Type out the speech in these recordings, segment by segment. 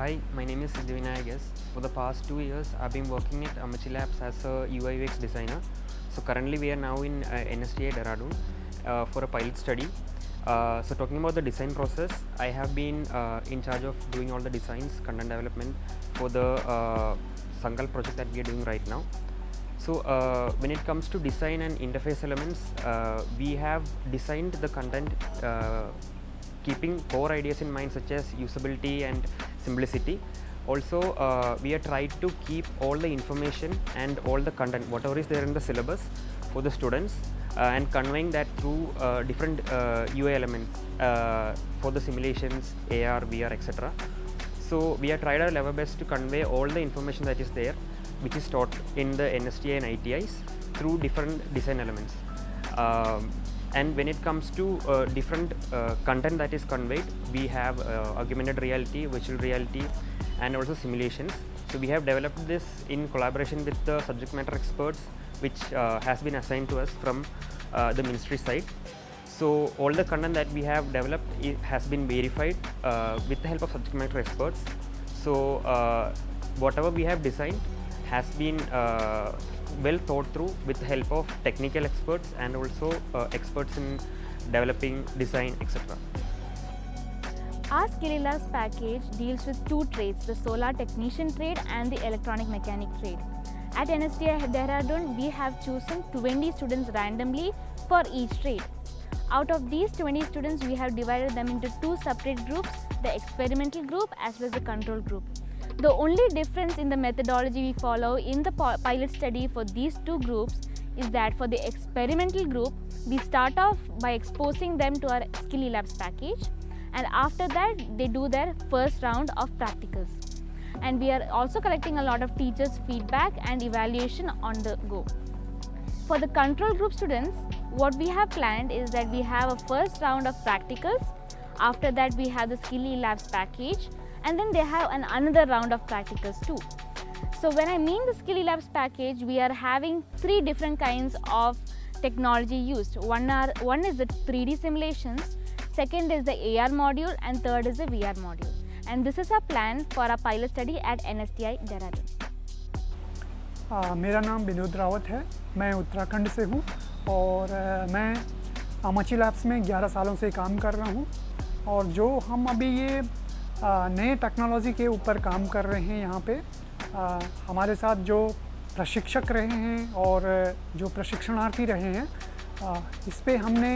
Hi, my name is Siddhavinayagas. For the past 2 years, I've been working at Amachi Labs as a UI UX designer. So currently we are now in NSTA Dehradun for a pilot study. So talking about the design process, I have been in charge of doing all the designs, content development for the Sangal project that we are doing right now. So when it comes to design and interface elements, we have designed the content keeping core ideas in mind, such as usability and simplicity. Also, we have tried to keep all the information and all the content, whatever is there in the syllabus, for the students, and conveying that through different UI elements for the simulations, AR, VR, etc. So we have tried our level best to convey all the information that is there, which is taught in the NSTA and ITIs, through different design elements. And when it comes to different content that is conveyed, we have augmented reality, virtual reality, and also simulations. So we have developed this in collaboration with the subject matter experts, which has been assigned to us from the ministry side. So all the content that we have developed has been verified with the help of subject matter experts. So whatever we have designed has been well thought through with the help of technical experts and also experts in developing design, etc. Our Skill Labs package deals with two trades, the solar technician trade and the electronic mechanic trade. At NSTA Dehradun, we have chosen 20 students randomly for each trade. Out of these 20 students, we have divided them into two separate groups, the experimental group as well as the control group. The only difference in the methodology we follow in the pilot study for these two groups is that for the experimental group, we start off by exposing them to our Skill Labs package, and after that they do their first round of practicals. And we are also collecting a lot of teachers' feedback and evaluation on the go. For the control group students, what we have planned is that we have a first round of practicals, after that we have the Skill Labs package, and then they have another round of practicals too. So when I mean the Skill Labs package, we are having three different kinds of technology used. One is the 3D simulations, second is the AR module, and third is the VR module. And this is our plan for our pilot study at NSTI Dehradun. मेरा नाम विनोद रावत है, मैं उत्तराखंड से हूँ और मैं अमाची labs में 11 सालों से काम कर रहा हूँ। और जो हम अभी ये नए टेक्नोलॉजी के ऊपर काम कर रहे हैं, यहाँ पे हमारे साथ जो प्रशिक्षक रहे हैं और जो प्रशिक्षणार्थी रहे हैं, इस पे हमने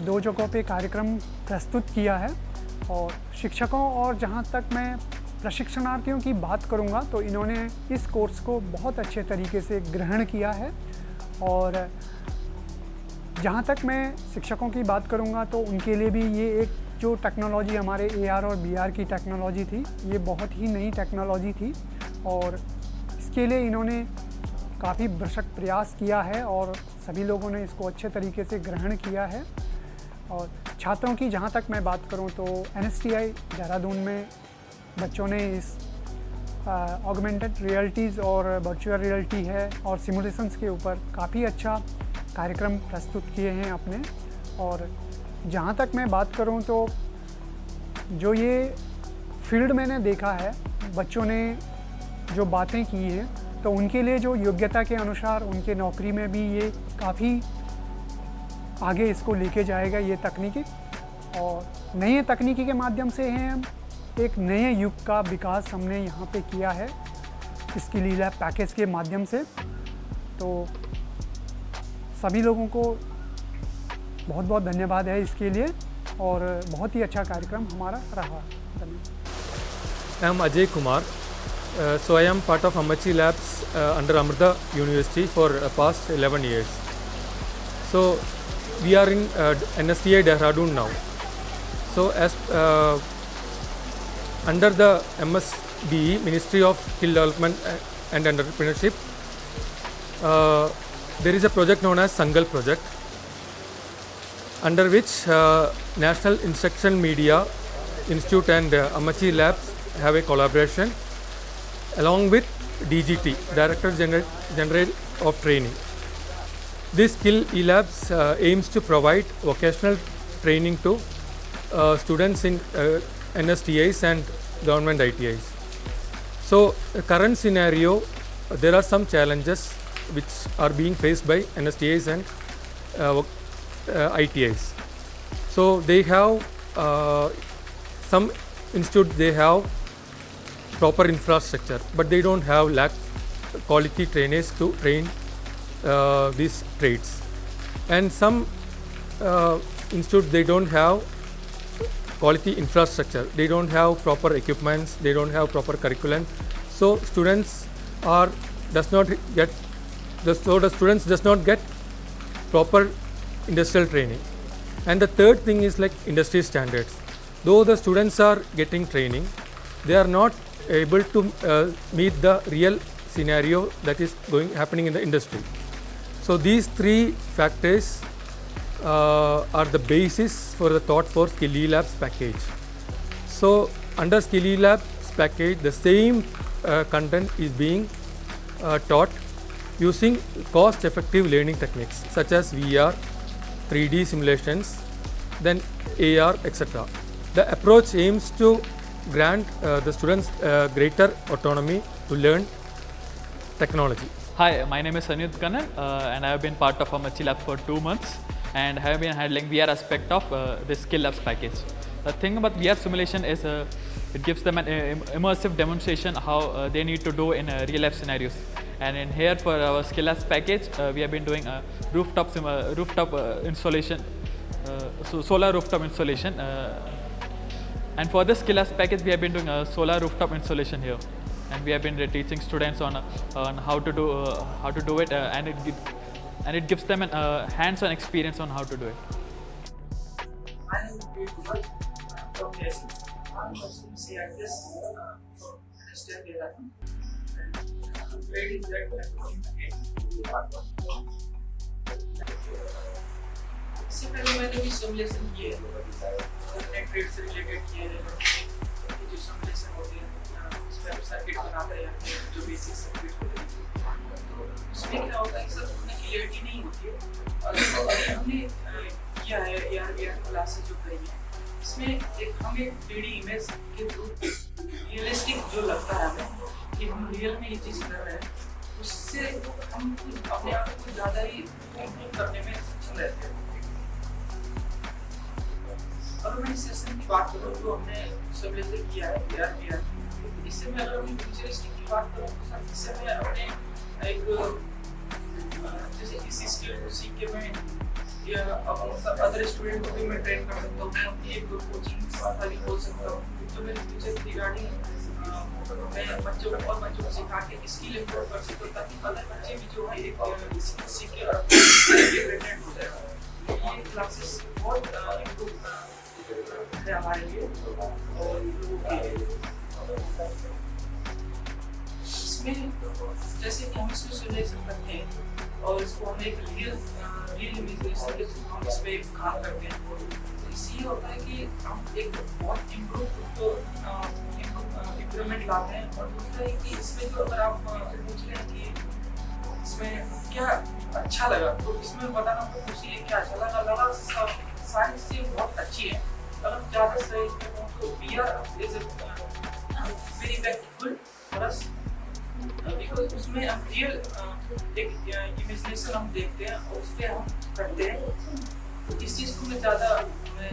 2 जगहों पे कार्यक्रम प्रस्तुत किया है। और शिक्षकों और जहाँ तक मैं प्रशिक्षणार्थियों की बात करूँगा तो इन्होंने इस कोर्स को बहुत अच्छे तरीके से ग्रहण किया है। और जहाँ तक मैं शिक्षकों की बात करूँगा तो उनके लिए भी ये एक जो टेक्नोलॉजी हमारे AR और VR की टेक्नोलॉजी थी, ये बहुत ही नई टेक्नोलॉजी थी और इसके लिए इन्होंने काफ़ी भरसक प्रयास किया है और सभी लोगों ने इसको अच्छे तरीके से ग्रहण किया है। और छात्रों की जहाँ तक मैं बात करूँ तो NSTI देहरादून में बच्चों ने इस ऑगमेंटेड रियलिटीज़ और वर्चुअल रियलिटी है और सिमुलेशंस के ऊपर काफ़ी अच्छा कार्यक्रम प्रस्तुत किए हैं अपने। और जहाँ तक मैं बात करूँ तो जो ये फील्ड मैंने देखा है, बच्चों ने जो बातें की हैं, तो उनके लिए जो योग्यता के अनुसार उनके नौकरी में भी ये काफ़ी आगे इसको लेके जाएगा ये तकनीकी। और नए तकनीकी के माध्यम से हम एक नए युग का विकास हमने यहाँ पे किया है स्किल लैब पैकेज के माध्यम से। तो सभी लोगों को बहुत बहुत धन्यवाद है इसके लिए और बहुत ही अच्छा कार्यक्रम हमारा रहा। धन्यवाद। I am Ajay Kumar. So I am part of Amachi Labs under Amrita University for past 11 years. So we are in NSTA Dehradun now. So as under the MSBE, Ministry of Skill Development and Entrepreneurship, there is a project known as Sangal project, under which National Instruction Media Institute and Amachi Labs have a collaboration along with DGT, Director General of Training. This Skill Labs aims to provide vocational training to students in NSTIs and government ITIs. So current scenario, there are some challenges which are being faced by NSTIs and ITIs. So they have some institutes, they have proper infrastructure, but they don't have lack quality trainers to train these trades. And some institutes, they don't have quality infrastructure, they don't have proper equipments, they don't have proper curriculum. So students does not get proper industrial training. And the third thing is like industry standards. Though the students are getting training, they are not able to meet the real scenario that is happening in the industry. So these three factors are the basis for the thought for Skill Labs package. So under Skill Labs package, the same content is being taught using cost-effective learning techniques such as VR, 3D simulations, then AR, etc. The approach aims to grant the students greater autonomy to learn technology. Hi, my name is Sanyut Kannan and I have been part of Amachi Labs for 2 months and have been handling VR aspect of the Skill Labs package. The thing about VR simulation is it gives them an immersive demonstration how they need to do in real life scenarios. And in here for our Skill Labs package, we have been doing a rooftop installation, solar rooftop installation. And for this Skill Labs package, we have been doing a solar rooftop installation here. And we have been teaching students on how to do it, and it gives them a hands-on experience on how to do it. My name is Kumar from KSC. I'm also CIS from NSTIA Dehradun. Grade is that इससे पहले मैंने भी simulation किए हैं, net rate से related किए हैं, जो सिमुलेशन होते हैं, उसमें हम सर्किट बनाते हैं, जो बेसिक सर्किट होते हैं, तो उसमें क्या होता है कि सर उतनी क्लियरिटी नहीं होती है। और हमने किया है AR/VR क्लासेस जो करी है, इसमें हम एक 3D इमेज के थ्रू रियलिस्टिक जो लगता है हमें कि हम रियल में ये चीज़ कर रहे हैं, उससे हम अपने आप को ज़्यादा ही इम्प्रूव करने में सक्षम रहते हैं। अगर मैं इस सेशन की बात करूँ तो हमने सिमुलेशन किया है AR/VR, इससे मैं अगर अपनी फ्यूचरिस्टिक की बात करूँ तो सर इससे मैं अपने एक जैसे इसी स्किल को सीख के मैं या अदर स्टूडेंट को भी मैं ट्रेन कर सकता हूँ, मैं अपनी एक कोचिंग संस्था भी खोल सकता हूँ, तो मेरे फ्यूचर की रिगार्डिंग मैं बच्चों को सिखा के स्किल इम्प्रूव कर सकता हूँ, ताकि अदर बच्चे भी जो है एक सीख के इंडिपेंडेंट हो जाएगा। ये क्लासेस बहुत इम्प्रूव है हमारे लिए और लोगों के लिए। इसमें जैसे कि हम इसमें सिमुलेशन करते हैं और इसको हम एक रियल इमेजिनेशन के थ्रू हम इस पर काम करते हैं, तो इससे ये होता है कि हम एक बहुत इम्प्रूवमेंट लाते हैं। और दूसरा है कि इसमें जो अगर आप पूछ रहे हैं कि इसमें क्या अच्छा लगा, तो इसमें बताना तो पूछिए क्या अच्छा लगा सारी चीज़ें बहुत अच्छी है। अगर ज़्यादा सही इसमें कहूँ तो VR is very effectful for us, because उसमें हम रियल एक इमेजिनेशन हम देखते हैं और उस पर हम करते हैं। तो इस चीज़ को मैं ज़्यादा मैं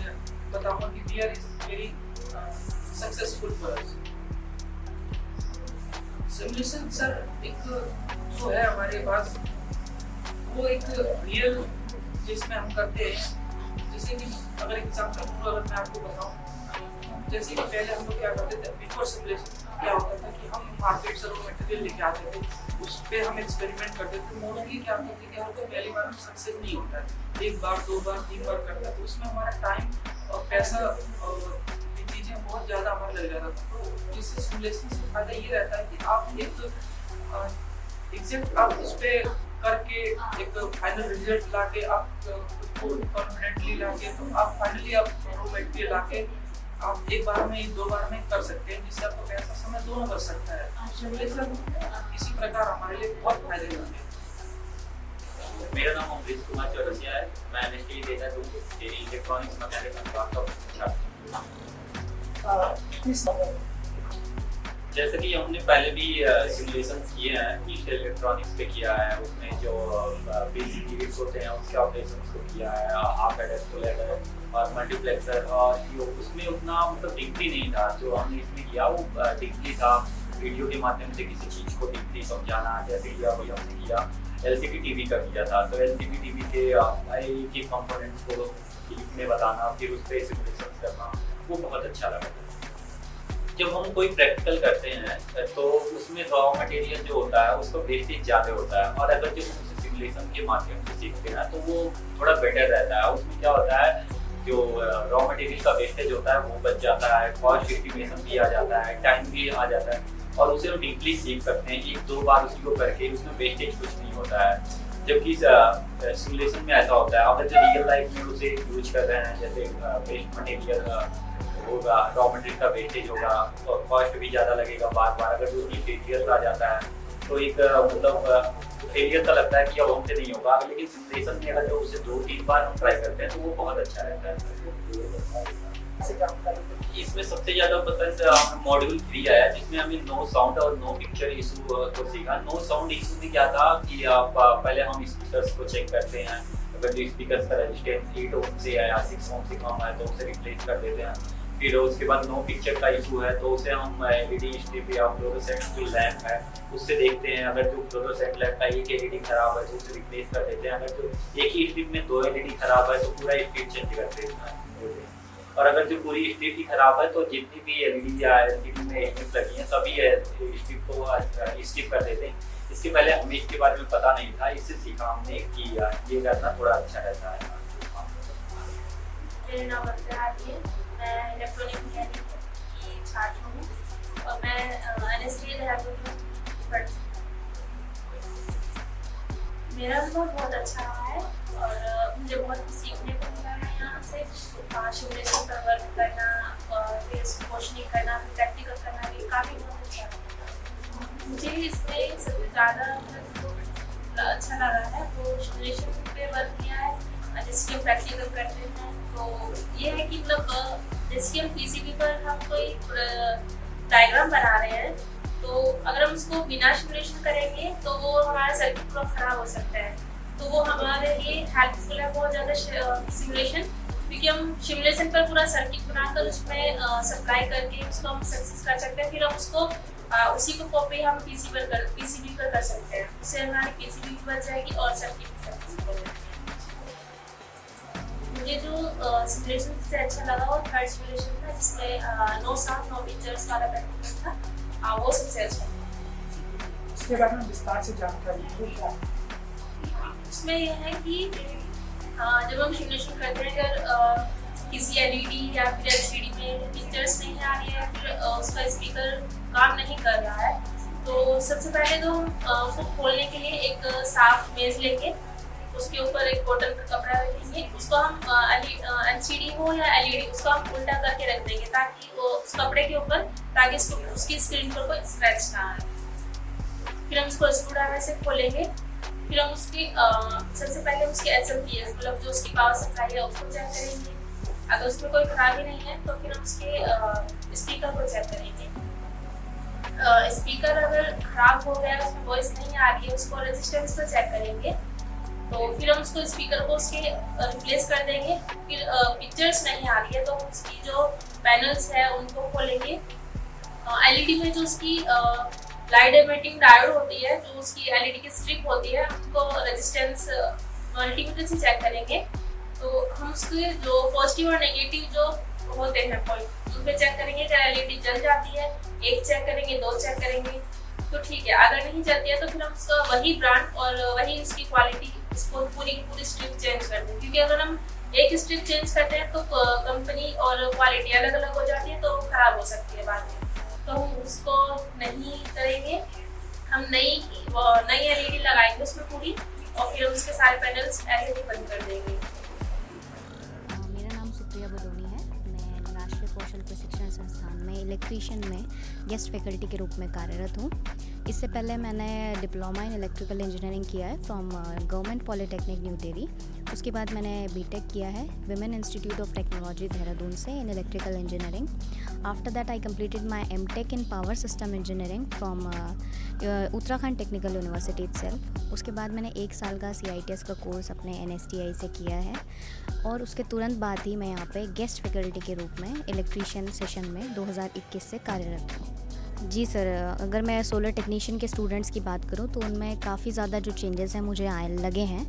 बताऊँगा कि VR is very successful for us. Simulation sir एक जो है हमारे पास वो एक रियल जिसमें हम करते हैं, जैसे कि अगर एग्जाम्पल अगर मैं आपको बताऊँ, जैसे कि पहले हम लोग क्या करते थे बिफोर सिमुलेशन क्या होता था कि हम मार्केट से मटेरियल लेके आते थे, उस पर हम एक्सपेरिमेंट करते थे। मोस्टली क्या होता है पहली बार में सक्सेस नहीं होता है, एक बार 2 बार 3 बार करता है, तो उसमें हमारा टाइम और पैसा और ये चीज़ें बहुत ज़्यादा हमारा लग जाता था। तो जिससे सिमुलेशन से फ़ायदा ये रहता है कि आप एक एग्जैक्ट आप उस पर करके एक फाइनल रिजल्ट लाके आप कॉन्फिडेंटली लाके तो आप फाइनली आप रो मटेरियल लाके आप एक बार में 2 बार में कर सकते हैं, जिससे आपका पैसा समय दोनों बच सकता है। सिमुलेशन इसी प्रकार हमारे लिए बहुत फायदेमंद है। मेरा नाम अमरीश कुमार चौरसिया है, मैं NSTIA Dehradun electronics mechanical part of जैसे कि हमने पहले भी सिमुलेशन किए हैं, डिजिटल इलेक्ट्रॉनिक्स पे किया है, उसमें जो बेसिक यूनिट्स होते हैं उसके ऑपरेशन को किया है, हाफ एडर, फुल एडर और मल्टीप्लेक्सर, और जो उसमें उतना मतलब डीपली नहीं था। जो हमने इसमें किया वो डीपली था, वीडियो के माध्यम से किसी चीज़ को डीपली समझाना। जैसे कि अभी हमने किया LCD TV का किया था, तो LCD TV के एक एक कंपोनेंट्स को डीप में बताना, फिर उस पर सिमुलेशन करना, वो बहुत अच्छा लगा। जब हम कोई प्रैक्टिकल करते हैं तो उसमें रॉ मटेरियल जो होता है उसका वेस्टेज ज़्यादा होता है, और अगर जब हम सिमुलेशन के माध्यम से सीखते हैं तो वो थोड़ा बेटर रहता है। उसमें क्या होता है, जो रॉ मटेरियल का वेस्टेज होता है वो बच जाता है, कॉस्ट एस्टिमेशन भी आ जाता है, टाइम भी आ जाता है, और उसे हम डीपली सीख सकते हैं। एक दो बार उसी को करके उसमें वेस्टेज कुछ नहीं होता है। जबकि सिमुलेशन में ऐसा होता है, अगर जो रियल लाइफ में उसे यूज कर रहे हैं, जैसे वेस्ट मटेरियल होगा, रॉ मटेरियल का वेस्टेज होगा, और कॉस्ट भी ज़्यादा लगेगा बार बार। अगर उसकी फेलियर आ जाता है तो एक मतलब फेलियर का लगता है कि अब हमसे नहीं होगा, लेकिन सिमुलेशन में अगर जो उसे 2-3 बार हम ट्राई करते हैं तो वो बहुत अच्छा रहता है। इसमें सबसे ज़्यादा पसंद मॉड्यूल 3 आया, जिसमें हमें नो साउंड और नो पिक्चर इशू को सीखा। नो साउंड इशू में क्या था कि पहले हम स्पीकर्स को चेक करते हैं, अगर जो स्पीकर्स का रेजिस्टेंस 8 ओम से है या 6 ओम से कम है तो उसे रिप्लेस कर देते हैं। फिर उसके बाद नो पिक्चर का इशू है तो उसे हम LED स्ट्रिप या फ्लोरोसेंट जो लैंप है उससे देखते हैं। अगर जो फ्लोरोसेंट लैंप का एक LED खराब है तो उसे रिप्लेस कर देते हैं। अगर जो एक ही स्ट्रिप में 2 LED खराब है तो पूरा स्ट्रिप चेंज कर देते हैं। और अगर जो पूरी स्ट्रिप ही खराब है तो जितनी भी LED या LCD में स्ट्रिप लगी है सभी स्ट्रिप को स्ट्रिप कर देते हैं। इसके पहले हमें इसके बारे में पता नहीं था, इससे सीखा हमने कि ये करना थोड़ा अच्छा रहता है। मेरा नाम अब्दुल है, मैं इलेक्ट्रॉनिक मैकेनिक की छात्र हूँ और मैं NSTA देहरादून में पढ़ती हूँ। मेरा अनुभव बहुत अच्छा रहा है और मुझे बहुत कुछ सीखने को मिला है यहाँ से। सिमुलेशन पर वर्क करना और फिर क्वेश्चनिंग करना, फिर प्रैक्टिकल करना भी काफ़ी बहुत अच्छा लगा। मुझे इसमें सबसे ज़्यादा अच्छा लगा है वो सिमुलेशन पे वर्क किया है, जैसे कि हम प्रैक्टिकल करते हैं तो ये है कि मतलब जैसे कि हम PCB पर हम कोई डायग्राम बना रहे हैं तो अगर हम उसको बिना सिमुलेशन करेंगे तो वो हमारा सर्किट पूरा खराब हो सकता है। तो वो हमारे लिए हेल्पफुल है बहुत ज़्यादा सिमुलेशन, क्योंकि हम सिमुलेशन पर पूरा सर्किट बनाकर उसमें सप्लाई करके उसको हम सक्सेस कर सकते हैं। फिर हम उसको उसी को कॉपी हम PCB पर कर सकते हैं, उससे हमारी PCB भी बच जाएगी और सर्किट भी सक्सेस हो जाएगी। मुझे जो सिमुलेशन सबसे अच्छा लगा वो थर्ड सिमुलेशन था, जिसमें नो साउंड नो पिक्चर्स वाला प्रैक्टिकल था, वो सबसे अच्छा था। उसके बारे में विस्तार से जानकारी दो। उसमें यह है कि जब हम सिमुलेशन करते हैं अगर किसी LED या फिर LCD में पिक्चर्स नहीं आ रही है, फिर उसका स्पीकर काम नहीं कर रहा है, तो सबसे पहले तो हम उसको खोलने के लिए एक साफ मेज लेके उसके ऊपर एक कॉटन का कपड़ा रखेंगे, उसको हम LCD हो या LED उसको हम उल्टा करके रख देंगे ताकि वो उस कपड़े के ऊपर, ताकि उसकी स्क्रीन पर कोई स्क्रैच ना आए। फिर हम उसको स्क्रूड्राइवर से खोलेंगे, फिर हम उसकी सबसे पहले उसकी SMPS मतलब जो उसकी पावर सप्लाई है उसको चेक करेंगे। अगर उसमें कोई खराबी नहीं है तो फिर हम उसके स्पीकर को चेक करेंगे। स्पीकर अगर खराब हो गया, उसमें वॉइस नहीं आ रही है, उसको रेजिस्टेंस पर चेक करेंगे। तो फिर हम उसको स्पीकर को उसके रिप्लेस कर देंगे। फिर पिक्चर्स नहीं आ रही है तो उसकी जो पैनल्स है उनको खोलेंगे। LED में जो उसकी लाइट एमिटिंग डायोड होती है, जो उसकी LED की स्ट्रिप होती है, उनको रेजिस्टेंस मल्टीमीटर से चेक करेंगे। तो हम उसके जो पॉजिटिव और नेगेटिव जो होते हैं पॉइंट उन पर चेक करेंगे। अगर LED जल जाती है, एक चेक करेंगे, 2 चेक करेंगे तो ठीक है। अगर नहीं जलती है तो फिर हम उसका वही ब्रांड और वही उसकी क्वालिटी उसको पूरी की पूरी स्ट्रिप चेंज कर दें, क्योंकि अगर हम एक स्ट्रिप चेंज करते हैं तो कंपनी और क्वालिटी अलग अलग हो जाती है तो खराब हो सकती है बाद में। तो हम उसको नहीं करेंगे, हम नई LED लगाएंगे उसमें पूरी, और फिर हम उसके सारे पैनल्स ऐसे ही बंद कर देंगे। मेरा नाम सुप्रिया बदोनी है, मैं राष्ट्रीय कौशल प्रशिक्षण संस्थान में इलेक्ट्रीशियन में गेस्ट फैकल्टी के रूप में कार्यरत हूँ। इससे पहले मैंने डिप्लोमा इन इलेक्ट्रिकल इंजीनियरिंग किया है from government polytechnic New Delhi. उसके बाद मैंने बीटेक किया है women institute of technology Dehradun से in electrical engineering. After that I completed my MTech in power system engineering from Uttarakhand technical university itself. उसके बाद मैंने 1 साल का CITS का कोर्स अपने NSTI से किया है और उसके तुरंत बाद ही मैं यहाँ पे गेस्ट फैकल्टी के रूप में इलेक्ट्रीशियन सेशन में 2021 से कार्यरत हूँ। जी सर, अगर मैं सोलर टेक्नीशियन के स्टूडेंट्स की बात करूँ तो उनमें काफ़ी ज़्यादा जो चेंजेस हैं मुझे लगे हैं।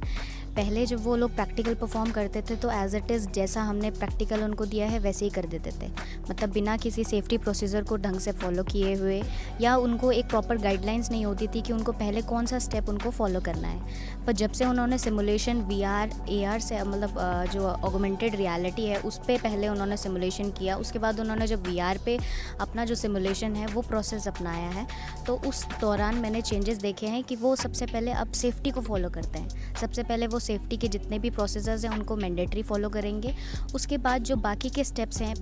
पहले जब वो लोग प्रैक्टिकल परफॉर्म करते थे तो एज़ इट इज़ जैसा हमने प्रैक्टिकल उनको दिया है वैसे ही कर देते थे, मतलब बिना किसी सेफ्टी प्रोसीजर को ढंग से फॉलो किए हुए, या उनको एक प्रॉपर गाइडलाइंस नहीं होती थी कि उनको पहले कौन सा स्टेप उनको फॉलो करना है। पर जब से उन्होंने सिमुलेशन VR AR से, मतलब जो ऑगमेंटेड रियलिटी है उस पर पहले उन्होंने सिमुलेशन किया, उसके बाद उन्होंने जब VR पे अपना जो सिमुलेशन है वो प्रोसेस अपनाया है, तो उस दौरान मैंने चेंजेस देखे हैं कि वो सबसे पहले अब सेफ्टी को फॉलो करते हैं। सबसे पहले वो सेफ्टी के जितने भी प्रोसेसर्स हैं उनको मैंडेटरी फॉलो करेंगे। उसके बाद जो बाकी के स्टेप्स हैं,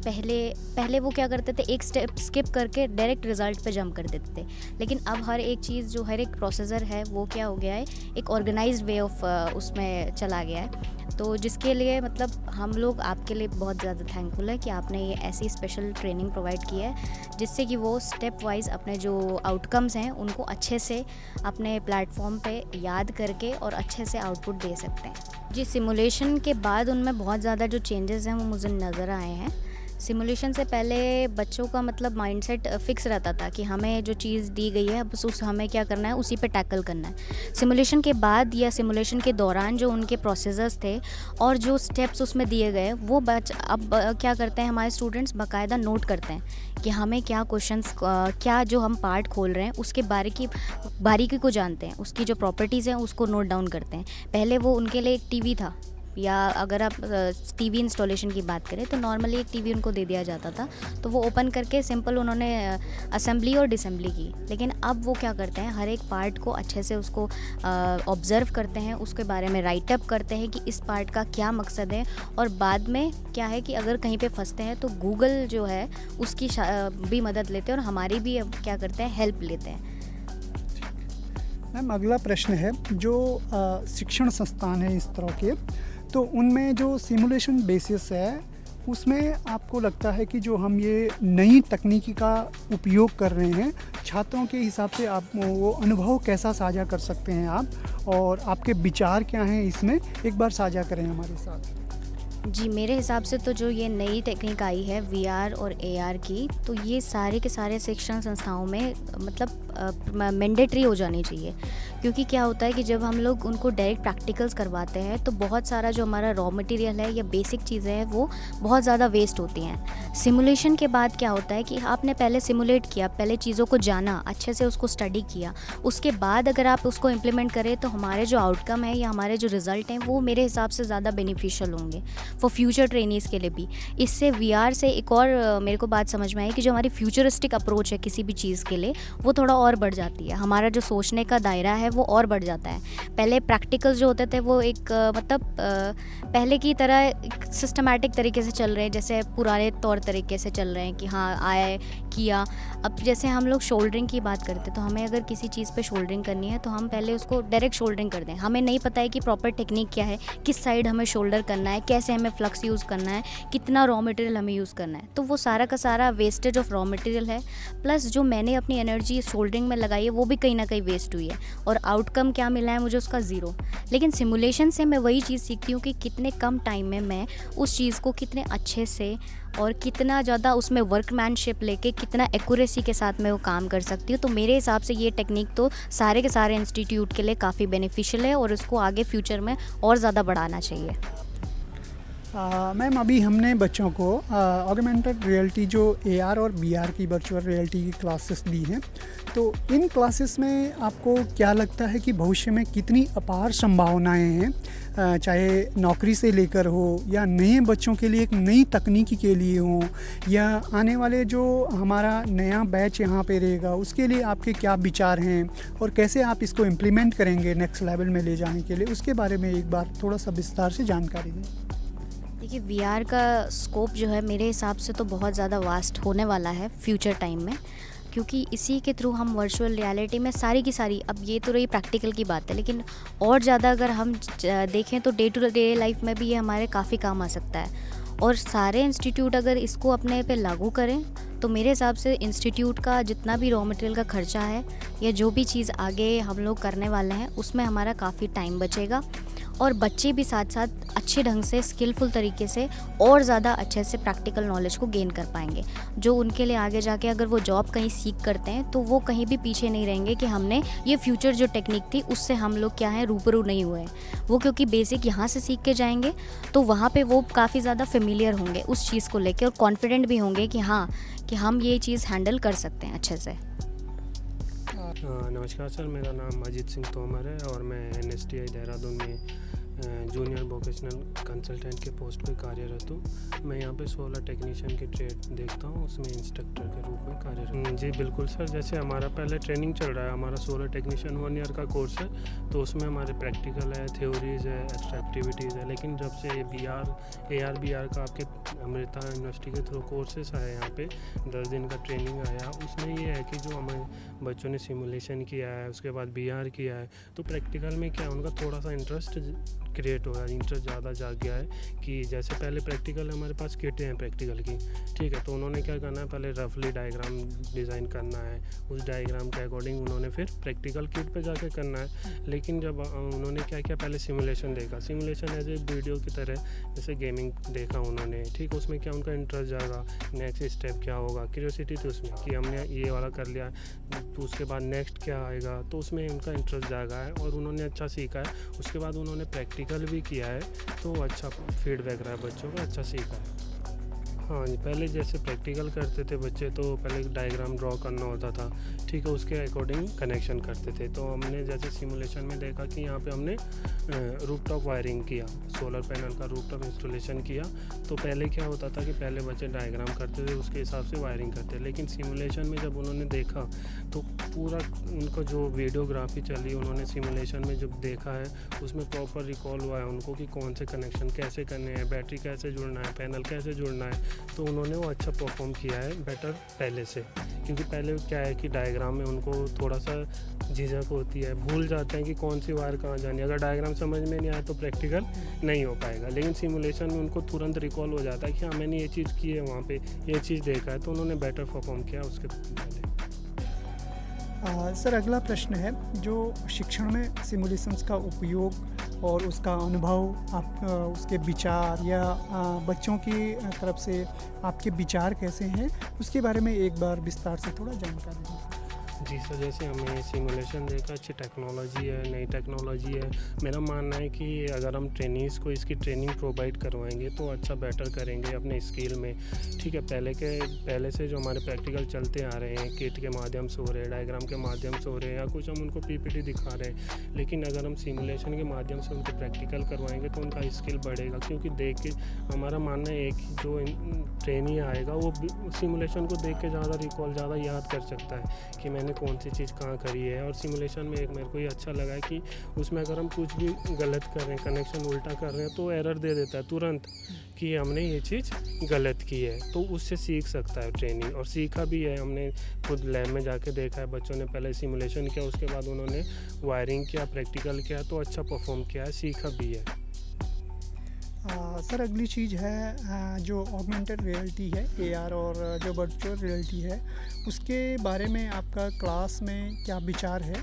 पहले वो क्या करते थे, एक स्टेप स्किप करके डायरेक्ट रिजल्ट पे जंप कर देते थे। लेकिन अब हर एक चीज़ जो हर एक प्रोसेसर है वो क्या हो गया है, एक ऑर्गेनाइज्ड वे ऑफ उसमें चला गया है। तो जिसके लिए मतलब हम लोग आपके लिए बहुत ज़्यादा थैंकफुल है कि आपने ये ऐसी स्पेशल ट्रेनिंग प्रोवाइड की है जिससे कि वो स्टेप वाइज अपने जो आउटकम्स हैं उनको अच्छे से अपने प्लेटफॉर्म पे याद करके और अच्छे से आउटपुट दे सकते हैं। जी, सिमुलेशन के बाद उनमें बहुत ज़्यादा जो चेंजेस हैं वो मुझे नज़र आए हैं। सिमुलेशन से पहले बच्चों का मतलब माइंडसेट फिक्स रहता था कि हमें जो चीज़ दी गई है बस हमें क्या करना है, उसी पे टैकल करना है। सिमुलेशन के बाद या सिमुलेशन के दौरान जो उनके प्रोसेसर्स थे और जो स्टेप्स उसमें दिए गए वो अब क्या करते हैं, हमारे स्टूडेंट्स बाकायदा नोट करते हैं कि हमें क्या क्वेश्चंस, क्या जो हम पार्ट खोल रहे हैं उसके बारीकी को जानते हैं, उसकी जो प्रॉपर्टीज़ हैं उसको नोट डाउन करते हैं। पहले वो उनके लिए एक टीवी था, या अगर आप टीवी इंस्टॉलेशन की बात करें तो नॉर्मली एक टीवी उनको दे दिया जाता था, तो वो ओपन करके सिंपल उन्होंने असेंबली और डिसेंबली की। लेकिन अब वो क्या करते हैं, हर एक पार्ट को अच्छे से उसको ऑब्ज़र्व करते हैं, उसके बारे में राइट अप करते हैं कि इस पार्ट का क्या मकसद है, और बाद में क्या है कि अगर कहीं पे फंसते हैं तो गूगल जो है उसकी भी मदद लेते हैं और हमारी भी अब क्या करते हैं, हेल्प लेते हैं। मैम, अगला प्रश्न है, जो शिक्षण संस्थान है इस तरह के, तो उनमें जो सिमुलेशन बेसिस है उसमें आपको लगता है कि जो हम ये नई तकनीकी का उपयोग कर रहे हैं, छात्रों के हिसाब से आप वो अनुभव कैसा साझा कर सकते हैं आप, और आपके विचार क्या हैं इसमें, एक बार साझा करें हमारे साथ। जी, मेरे हिसाब से तो जो ये नई टेक्निक आई है VR और AR की, तो ये सारे के सारे शिक्षण संस्थाओं में मतलब मैंडेटरी हो जानी चाहिए। क्योंकि क्या होता है कि जब हम लोग उनको डायरेक्ट प्रैक्टिकल्स करवाते हैं तो बहुत सारा जो हमारा रॉ मटेरियल है या बेसिक चीज़ें हैं वो बहुत ज़्यादा वेस्ट होती हैं। सिमुलेशन के बाद क्या होता है कि आपने पहले सिमुलेट किया, पहले चीज़ों को जाना, अच्छे से उसको स्टडी किया, उसके बाद अगर आप उसको इम्प्लीमेंट करें तो हमारे जो आउटकम है या हमारे जो रिज़ल्ट हैं वो मेरे हिसाब से ज़्यादा बेनिफिशियल होंगे फॉर फ्यूचर ट्रेनीज़ के लिए भी। इससे VR से एक और मेरे को बात समझ में आई कि जो हमारी फ्यूचरिस्टिक अप्रोच है किसी भी चीज़ के लिए वो थोड़ा और बढ़ जाती है, हमारा जो सोचने का दायरा है वो और बढ़ जाता है। पहले प्रैक्टिकल जो होते थे वो एक मतलब पहले की तरह एक सिस्टमैटिक तरीके से चल रहे हैं, जैसे पुराने तौर तरीके से चल रहे हैं कि हाँ आए किया। अब जैसे हम लोग शोल्डरिंग की बात करते हैं तो हमें अगर किसी चीज़ पे शोल्डरिंग करनी है तो हम पहले उसको डायरेक्ट शोल्डरिंग कर दें, हमें नहीं पता है कि प्रॉपर टेक्निक क्या है, किस साइड हमें शोल्डर करना है, कैसे हमें फ्लक्स यूज़ करना है, कितना रॉ मटेरियल हमें यूज़ करना है। तो वो सारा का सारा वेस्टेज ऑफ रॉ मटेरियल है, प्लस जो मैंने अपनी एनर्जी शोल्डरिंग में लगाई है वो भी कहीं ना कहीं वेस्ट हुई है, और आउटकम क्या मिला है मुझे उसका ज़ीरो। लेकिन सिमुलेशन से मैं वही चीज़ सीखती हूँ कि कितने कम टाइम में मैं उस चीज़ को कितने अच्छे से और कितना ज़्यादा उसमें वर्कमैनशिप लेके कितना एक्यूरेसी के साथ मैं वो काम कर सकती हूँ। तो मेरे हिसाब से ये टेक्निक तो सारे के सारे इंस्टीट्यूट के लिए काफ़ी बेनिफिशियल है और इसको आगे फ्यूचर में और ज़्यादा बढ़ाना चाहिए। मैम, अभी हमने बच्चों को ऑगमेंटेड रियलिटी जो AR और VR की वर्चुअल रियलिटी की क्लासेस दी हैं, तो इन क्लासेस में आपको क्या लगता है कि भविष्य में कितनी अपार संभावनाएं हैं, चाहे नौकरी से लेकर हो या नए बच्चों के लिए एक नई तकनीकी के लिए हो, या आने वाले जो हमारा नया बैच यहाँ पे रहेगा उसके लिए आपके क्या विचार हैं और कैसे आप इसको इम्प्लीमेंट करेंगे नेक्स्ट लेवल में ले जाने के लिए, उसके बारे में एक बार थोड़ा सा विस्तार से जानकारी दें। देखिए, VR का स्कोप जो है मेरे हिसाब से तो बहुत ज़्यादा वास्ट होने वाला है फ्यूचर टाइम में, क्योंकि इसी के थ्रू हम वर्चुअल रियलिटी में सारी की सारी, अब ये तो रही प्रैक्टिकल की बात है, लेकिन और ज़्यादा अगर हम देखें तो डे टू डे लाइफ में भी ये हमारे काफ़ी काम आ सकता है। और सारे इंस्टीट्यूट अगर इसको अपने पे लागू करें तो मेरे हिसाब से इंस्टीट्यूट का जितना भी रॉ मटेरियल का खर्चा है या जो भी चीज़ आगे हम लोग करने वाले हैं उसमें हमारा काफ़ी टाइम बचेगा, और बच्चे भी साथ साथ अच्छे ढंग से स्किलफुल तरीके से और ज़्यादा अच्छे से प्रैक्टिकल नॉलेज को गेन कर पाएंगे, जो उनके लिए आगे जाके अगर वो जॉब कहीं सीख करते हैं तो वो कहीं भी पीछे नहीं रहेंगे कि हमने ये फ्यूचर जो टेक्निक थी उससे हम लोग क्या है रूबरू नहीं हुए हैं। वो क्योंकि बेसिक यहाँ से सीख के जाएंगे तो वहाँ पे वो काफ़ी ज़्यादा फेमिलियर होंगे उस चीज़ को लेकर, और कॉन्फिडेंट भी होंगे कि हाँ कि हम ये चीज़ हैंडल कर सकते हैं अच्छे से। नमस्कार सर, मेरा नाम अजीत सिंह तोमर है और मैं NSTI देहरादून में जूनियर वोकेशनल कंसल्टेंट के पोस्ट पे कार्यरत हूँ। मैं यहाँ पे सोलर टेक्नीशियन की ट्रेड देखता हूँ, उसमें इंस्ट्रक्टर के रूप में कार्यरत हूँ। जी बिल्कुल सर, जैसे हमारा पहले ट्रेनिंग चल रहा है, हमारा सोलर टेक्नीशियन 1 ईयर का कोर्स है, तो उसमें हमारे प्रैक्टिकल है, थ्योरीज़ है, एक्स्ट्रा एक्टिविटीज़ है। लेकिन जब से AR BR का आपके अमृता यूनिवर्सिटी के थ्रू कोर्सेस आए यहाँ पे 10 दिन का ट्रेनिंग आया, उसमें ये है कि जो हमारे बच्चों ने सिमुलेशन किया है, उसके बाद BR किया है, तो प्रैक्टिकल में क्या उनका थोड़ा सा इंटरेस्ट क्रिएट हो रहा है, इंटरेस्ट ज़्यादा जाग गया है कि जैसे पहले प्रैक्टिकल हमारे पास किटें हैं प्रैक्टिकल की, ठीक है, तो उन्होंने क्या करना है, पहले रफली डायग्राम डिज़ाइन करना है, उस डायग्राम के अकॉर्डिंग उन्होंने फिर प्रैक्टिकल किट पे जाके करना है। लेकिन जब उन्होंने क्या किया, पहले सिमुलेशन देखा, सिमुलेशन एज ए वीडियो की तरह जैसे गेमिंग देखा उन्होंने, ठीक, उसमें क्या उनका इंटरेस्ट जाएगा, नेक्स्ट स्टेप क्या होगा, क्यूरियोसिटी थी उसमें कि हमने ये वाला कर लिया तो उसके बाद नेक्स्ट क्या आएगा, तो उसमें उनका इंटरेस्ट जागा है और उन्होंने अच्छा सीखा है। उसके बाद उन्होंने प्रैक्टिकल भी किया है तो अच्छा फीडबैक रहा है बच्चों का, अच्छा सीखा है। हाँ जी, पहले जैसे प्रैक्टिकल करते थे बच्चे तो पहले डायग्राम ड्रॉ करना होता था, ठीक है, उसके अकॉर्डिंग कनेक्शन करते थे। तो हमने जैसे सिमुलेशन में देखा कि यहाँ पे हमने रूफटॉप वायरिंग किया, सोलर पैनल का रूफटॉप इंस्टॉलेशन किया। तो पहले क्या होता था कि पहले बच्चे डायग्राम करते थे, उसके हिसाब से वायरिंग करते, लेकिन सिमुलेशन में जब उन्होंने देखा तो पूरा उनको जो वीडियोग्राफी चली, उन्होंने सिमुलेशन में जब देखा है उसमें प्रॉपर रिकॉल हुआ है उनको कि कौन से कनेक्शन कैसे करने हैं, बैटरी कैसे जुड़ना है, पैनल कैसे जुड़ना है, तो उन्होंने वो अच्छा परफॉर्म किया है बेटर पहले से। क्योंकि पहले क्या है कि डायग्राम में उनको थोड़ा सा झिझक होती है, भूल जाते हैं कि कौन सी वायर कहाँ जानी है, अगर डायग्राम समझ में नहीं आया तो प्रैक्टिकल नहीं हो पाएगा। लेकिन सिमुलेशन में उनको तुरंत रिकॉल हो जाता है कि हाँ मैंने ये चीज़ की है, वहाँ पे ये चीज़ देखा है, तो उन्होंने बेटर परफॉर्म किया उसके पहले। सर अगला प्रश्न है, जो शिक्षण में सिमुलेशंस का उपयोग और उसका अनुभव, आप उसके विचार या बच्चों की तरफ से आपके विचार कैसे हैं, उसके बारे में एक बार विस्तार से थोड़ा जानकारी दें। जी सर, जैसे हमें सिमुलेशन देखा, अच्छी टेक्नोलॉजी है, नई टेक्नोलॉजी है। मेरा मानना है कि अगर हम ट्रेनिंग्स को इसकी ट्रेनिंग प्रोवाइड करवाएंगे तो अच्छा बेटर करेंगे अपने स्किल में, ठीक है। पहले से जो हमारे प्रैक्टिकल चलते आ रहे हैं, किट के माध्यम से हो रहे हैं, डायग्राम के माध्यम से हो रहे हैं, या कुछ हम उनको PPT दिखा रहे हैं, लेकिन अगर हम सिमुलेशन के माध्यम से उनको प्रैक्टिकल करवाएंगे तो उनका स्किल बढ़ेगा। क्योंकि देख के हमारा मानना है एक जो ट्रेनी आएगा वो सिमुलेशन को देख के ज़्यादा रिकॉल, ज़्यादा याद कर सकता है कि मैंने कौन सी चीज़ कहाँ करी है। और सिमुलेशन में एक मेरे को ये अच्छा लगा है कि उसमें अगर हम कुछ भी गलत कर रहे हैं, कनेक्शन उल्टा कर रहे हैं, तो एरर दे देता है तुरंत कि हमने ये चीज़ गलत की है, तो उससे सीख सकता है ट्रेनिंग। और सीखा भी है, हमने खुद लैब में जाके देखा है, बच्चों ने पहले सिमुलेशन किया, उसके बाद उन्होंने वायरिंग किया, प्रैक्टिकल किया, तो अच्छा परफॉर्म किया है, सीखा भी है। सर अगली चीज़ है जो ऑगमेंटेड रियलिटी है, AR, और जो वर्चुअल रियलिटी है, उसके बारे में आपका क्लास में क्या विचार है?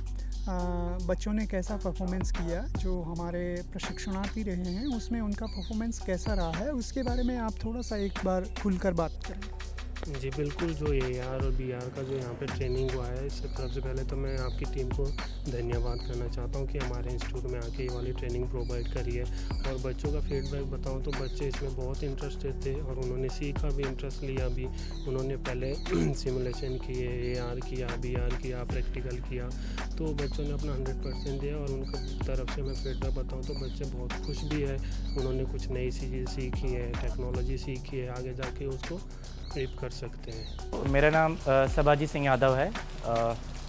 बच्चों ने कैसा परफॉर्मेंस किया, जो हमारे प्रशिक्षणार्थी रहे हैं उसमें उनका परफॉर्मेंस कैसा रहा है, उसके बारे में आप थोड़ा सा एक बार खुलकर बात करें। जी बिल्कुल, जो AR और BR का जो यहाँ पे ट्रेनिंग हुआ है, इससे सबसे पहले तो मैं आपकी टीम को धन्यवाद करना चाहता हूँ कि हमारे इंस्टीट्यूट में आके ये वाली ट्रेनिंग प्रोवाइड करी है। और बच्चों का फीडबैक बताऊँ तो बच्चे इसमें बहुत इंटरेस्टेड थे और उन्होंने सीखा भी, इंटरेस्ट लिया भी। उन्होंने पहले सिमुलेशन किए, AR किया, BR किया, प्रैक्टिकल किया, तो बच्चों ने अपना 100% दिया। और उनकी तरफ से मैं फीडबैक बताऊँ तो बच्चे बहुत खुश भी है, उन्होंने कुछ नई चीज़ें सीखी है, टेक्नोलॉजी सीखी है, आगे जाके उसको ट्रिप कर सकते हैं। मेरा नाम सबाजी सिंह यादव है।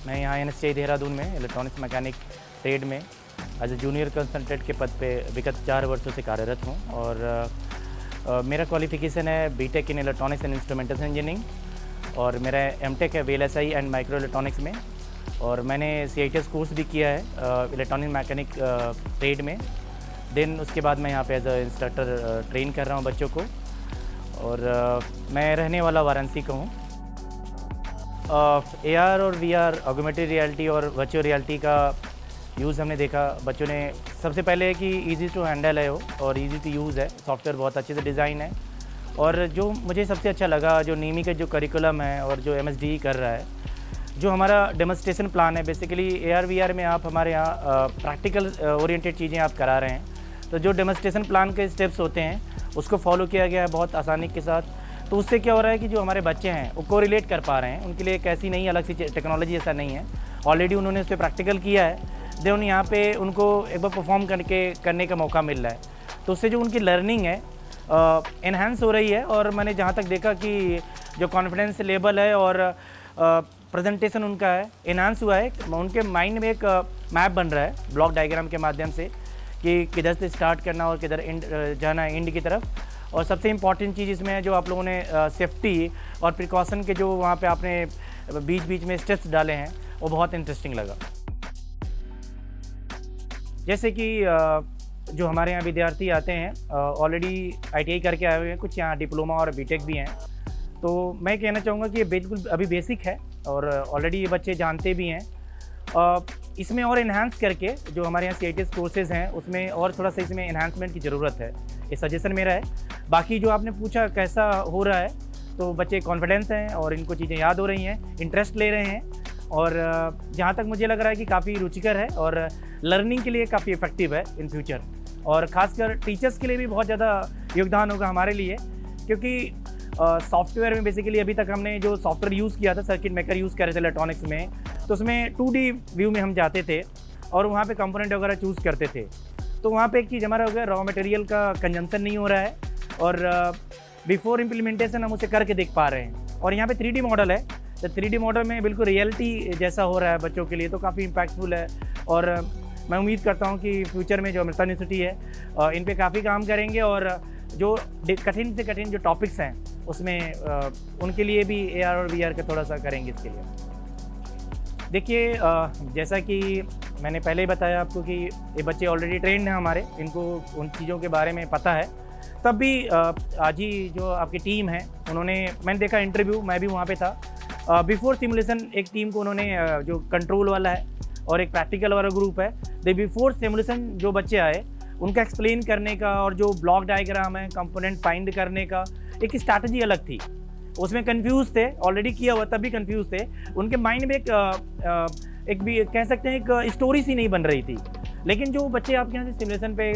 मैं यहाँ NSTI देहरादून में इलेक्ट्रॉनिक्स मैकेनिक ट्रेड में एज ए जूनियर कंसल्टेंट के पद पे विगत 4 वर्षों से कार्यरत हूँ। और मेरा क्वालिफिकेशन है BTech in electronics and instrumentation engineering. और मेरा एमटेक है VLSI एंड माइक्रो इलेक्ट्रॉनिक्स में, और मैंने CITS कोर्स भी किया है इलेक्ट्रॉनिक मैकेनिक ट्रेड में। देन उसके बाद मैं यहाँ पे एज अ इंस्ट्रक्टर ट्रेन कर रहा हूँ बच्चों को, और मैं रहने वाला वाराणसी का हूँ। AR और VR ऑगमेंटेड रियलिटी और वर्चुअल रियलिटी का यूज़ हमने देखा। बच्चों ने सबसे पहले कि ईज़ी टू हैंडल है वो, और ईज़ी टू यूज़ है, सॉफ्टवेयर बहुत अच्छे से डिज़ाइन है। और जो मुझे सबसे अच्छा लगा, जो नीमी का जो करिकुलम है और जो MSDE कर रहा है, जो हमारा डेमोन्स्ट्रेशन प्लान है, बेसिकली AR VR में आप हमारे यहाँ प्रैक्टिकल ओरिएंटेड चीज़ें आप करा रहे हैं। तो जो डेमोन्स्ट्रेशन प्लान के स्टेप्स होते हैं उसको फॉलो किया गया है बहुत आसानी के साथ। तो उससे क्या हो रहा है कि जो हमारे बच्चे हैं वो कोरिलेट कर पा रहे हैं, उनके लिए एक ऐसी नई अलग सी टेक्नोलॉजी ऐसा नहीं है, ऑलरेडी उन्होंने उस पर प्रैक्टिकल किया है। देन यहाँ पे उनको एक बार परफॉर्म करने का मौका मिल रहा है, तो उससे जो उनकी लर्निंग है एनहांस हो रही है। और मैंने जहाँ तक देखा कि जो कॉन्फिडेंस लेवल है और प्रेजेंटेशन उनका है एनहांस हुआ है। उनके माइंड में एक मैप बन रहा है ब्लॉक डायग्राम के माध्यम से कि किधर से स्टार्ट करना और किधर एंड जाना है, एंड की तरफ। और सबसे इम्पॉर्टेंट चीज़ इसमें है जो आप लोगों ने सेफ्टी और प्रिकॉशन के जो वहाँ पे आपने बीच बीच में स्टेप्स डाले हैं वो बहुत इंटरेस्टिंग लगा। जैसे कि जो हमारे यहाँ विद्यार्थी आते हैं ऑलरेडी ITI करके आए हुए हैं, कुछ यहाँ डिप्लोमा और BTech भी हैं। तो मैं कहना चाहूँगा कि ये बिल्कुल अभी बेसिक है और ऑलरेडी ये बच्चे जानते भी हैं। इसमें और इन्हांस करके जो हमारे यहाँ CITS कोर्सेज़ हैं उसमें और थोड़ा सा इसमें इन्हांसमेंट की ज़रूरत है, ये सजेशन मेरा है। बाकी जो आपने पूछा कैसा हो रहा है, तो बच्चे कॉन्फिडेंस हैं और इनको चीज़ें याद हो रही हैं, इंटरेस्ट ले रहे हैं, और जहाँ तक मुझे लग रहा है कि काफ़ी रुचिकर है और लर्निंग के लिए काफ़ी इफ़ेक्टिव है इन फ्यूचर। और ख़ासकर टीचर्स के लिए भी बहुत ज़्यादा योगदान होगा हमारे लिए, क्योंकि सॉफ्टवेयर में बेसिकली अभी तक हमने जो सॉफ्टवेयर यूज़ किया था, सर्किट मेकर यूज़ कर रहे थे इलेक्ट्रॉनिक्स में, तो उसमें 2D व्यू में हम जाते थे और वहाँ पे कंपोनेंट वगैरह चूज़ करते थे। तो वहाँ पे एक चीज़ हमारा हो गया, रॉ मटेरियल का कंजम्पशन नहीं हो रहा है और बिफोर इम्प्लीमेंटेशन हम उसे करके देख पा रहे हैं। और यहाँ पे 3D मॉडल है, तो 3D मॉडल में बिल्कुल रियलिटी जैसा हो रहा है बच्चों के लिए, तो काफ़ी इम्पैक्टफुल है। और मैं उम्मीद करता हूँ कि फ्यूचर में जो अमृता यूनिवर्सिटी है इन पे काफ़ी काम करेंगे और जो कठिन से कठिन जो टॉपिक्स हैं उसमें उनके लिए भी AR और VR का थोड़ा सा करेंगे इसके लिए। देखिए जैसा कि मैंने पहले ही बताया आपको कि ये बच्चे ऑलरेडी ट्रेंड हैं हमारे, इनको उन चीज़ों के बारे में पता है। तब भी आज ही जो आपकी टीम है उन्होंने, मैंने देखा इंटरव्यू, मैं भी वहाँ पे था, बिफोर सिमुलेशन एक टीम को उन्होंने जो कंट्रोल वाला है और एक प्रैक्टिकल वाला ग्रुप है, दे बिफोर सिमुलेशन जो बच्चे आए उनका एक्सप्लेन करने का और जो ब्लॉक डायग्राम है कंपोनेंट फाइंड करने का एक स्ट्रैटेजी अलग थी। उसमें कंफ्यूज थे, ऑलरेडी किया हुआ तब भी कंफ्यूज थे, उनके माइंड में एक भी कह सकते हैं एक स्टोरी सी नहीं बन रही थी। लेकिन जो बच्चे आपके यहाँ से सिमुलेशन पे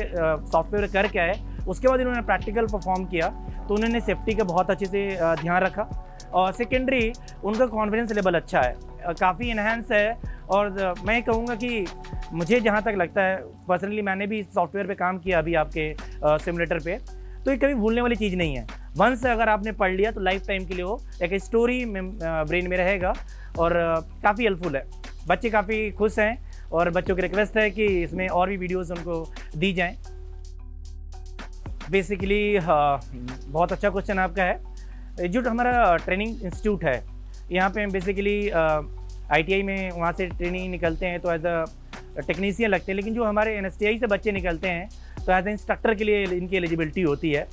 सॉफ्टवेयर करके आए, उसके बाद इन्होंने प्रैक्टिकल परफॉर्म किया, तो उन्होंने सेफ्टी का बहुत अच्छे से ध्यान रखा। और सेकेंडरी उनका कॉन्फिडेंस लेवल अच्छा है, काफ़ी इन्हांस है। और मैं कहूँगा कि मुझे जहाँ तक लगता है पर्सनली, मैंने भी सॉफ्टवेयर पे काम किया अभी आपके सिमुलेटर पे, तो ये कभी भूलने वाली चीज़ नहीं है। वंस अगर आपने पढ़ लिया तो लाइफ टाइम के लिए वो एक स्टोरी ब्रेन में रहेगा और काफ़ी हेल्पफुल है। बच्चे काफ़ी खुश हैं और बच्चों की रिक्वेस्ट है कि इसमें और भी वीडियोस उनको दी जाएं। बेसिकली बहुत अच्छा क्वेश्चन आपका है। जो हमारा ट्रेनिंग इंस्टीट्यूट है, यहाँ पे बेसिकली ITI में वहाँ से ट्रेनिंग निकलते हैं तो एज अ टेक्नीशियन लगते हैं, लेकिन जो हमारे NSTI से बच्चे निकलते हैं तो एज ए इंस्ट्रक्टर के लिए इनकी एलिजिबिलिटी होती है।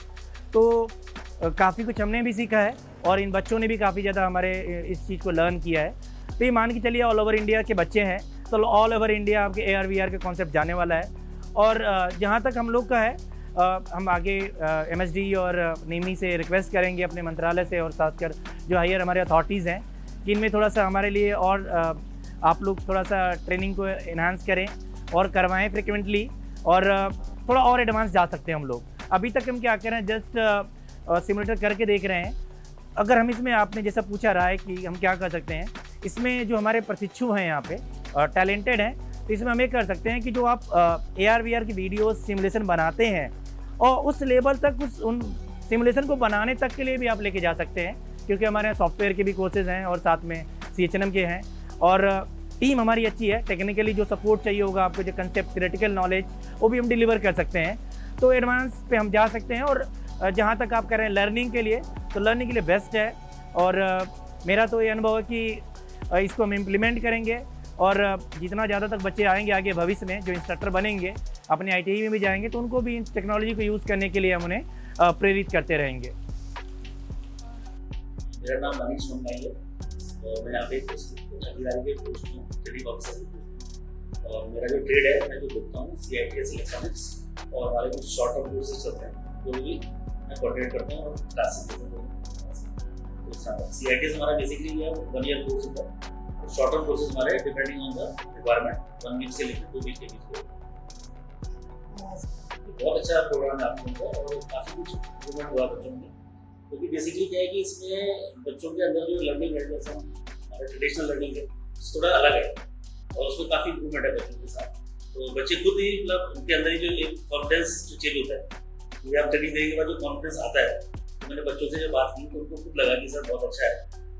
तो काफ़ी कुछ हमने भी सीखा है और इन बच्चों ने भी काफ़ी ज़्यादा हमारे इस चीज़ को लर्न किया है। तो ये मान के चलिए ऑल ओवर इंडिया के बच्चे हैं, तो ऑल ओवर इंडिया आपके AR VR का कॉन्सेप्ट जाने वाला है। और जहाँ तक हम लोग का है, हम आगे MSD और नीमी से रिक्वेस्ट करेंगे अपने मंत्रालय से और साथकर जो हायर हमारे अथॉरिटीज़ हैं कि इनमें थोड़ा सा हमारे लिए और आप लोग थोड़ा सा ट्रेनिंग को इन्हांस करें और करवाएं फ्रिक्वेंटली, और थोड़ा और एडवांस जा सकते हैं हम लोग। अभी तक हम क्या कर रहे हैं, जस्ट सिमुलेटर करके देख रहे हैं। अगर हम इसमें, आपने जैसा पूछा रहा है कि हम क्या कर सकते हैं, इसमें जो हमारे प्रशिक्षु हैं यहाँ पे टैलेंटेड हैं, तो इसमें हम ये कर सकते हैं कि जो आप AR VR की वीडियो सिमुलेशन बनाते हैं और उस लेवल तक उन सिमुलेशन को बनाने तक के लिए भी आप लेके जा सकते हैं, क्योंकि हमारे यहाँ सॉफ्टवेयर के भी कोर्सेज हैं और साथ में CHNM के हैं। और टीम हमारी अच्छी है, टेक्निकली जो सपोर्ट चाहिए होगा आपको, जो कंसेप्ट थ्योरेटिकल नॉलेज, वो भी हम डिलीवर कर सकते हैं। तो एडवांस पे हम जा सकते हैं। और जहाँ तक आप कह रहे हैं लर्निंग के लिए, तो लर्निंग के लिए बेस्ट है। और मेरा तो ये अनुभव है कि इसको हम इम्प्लीमेंट करेंगे और जितना ज़्यादा तक बच्चे आएंगे आगे भविष्य में जो इंस्ट्रक्टर बनेंगे अपने ITI में भी जाएंगे तो उनको भी इन टेक्नोलॉजी को यूज़ करने के लिए हम उन्हें प्रेरित करते रहेंगे। मेरा नाम मनीष मंगाई है और मैं यहाँ पे भागीदारी के पोस्ट हूँ, ट्रेनिंग ऑफिसर। और मेरा जो ट्रेड है मैं जो देखता हूँ CITS इलेक्ट्रॉनिक्स और हमारे कुछ शॉर्ट टर्म कोर्सेज चलते हैं वो भी मैं कोऑर्डिनेट करता हूँ और क्लासेस देता हूँ। CITS हमारा बेसिकली ये 1 ईयर कोर्स होता है, शॉर्ट टर्म कोर्सेज हमारे depending on the requirement 1 week से लेकर 2 वीक के बीच में। बहुत अच्छा प्रोग्राम है आप लोगों का और काफ़ी कुछ इम्प्रूवमेंट हुआ बच्चों में, क्योंकि बेसिकली क्या है कि इसमें बच्चों के अंदर जो लर्निंग है जैसा हमारा ट्रेडिशनल लर्निंग है थोड़ा अलग है और उसमें काफ़ी इम्प्रूवमेंट है बच्चों के साथ। तो बच्चे खुद ही मतलब उनके अंदर ही जो एक कॉन्फिडेंस जो चेंज होता है, मुझे आप ट्रेनिंग देने के बाद जो कॉन्फिडेंस आता है, तो मैंने बच्चों से जब बात की तो उनको खुद लगा कि सर बहुत अच्छा है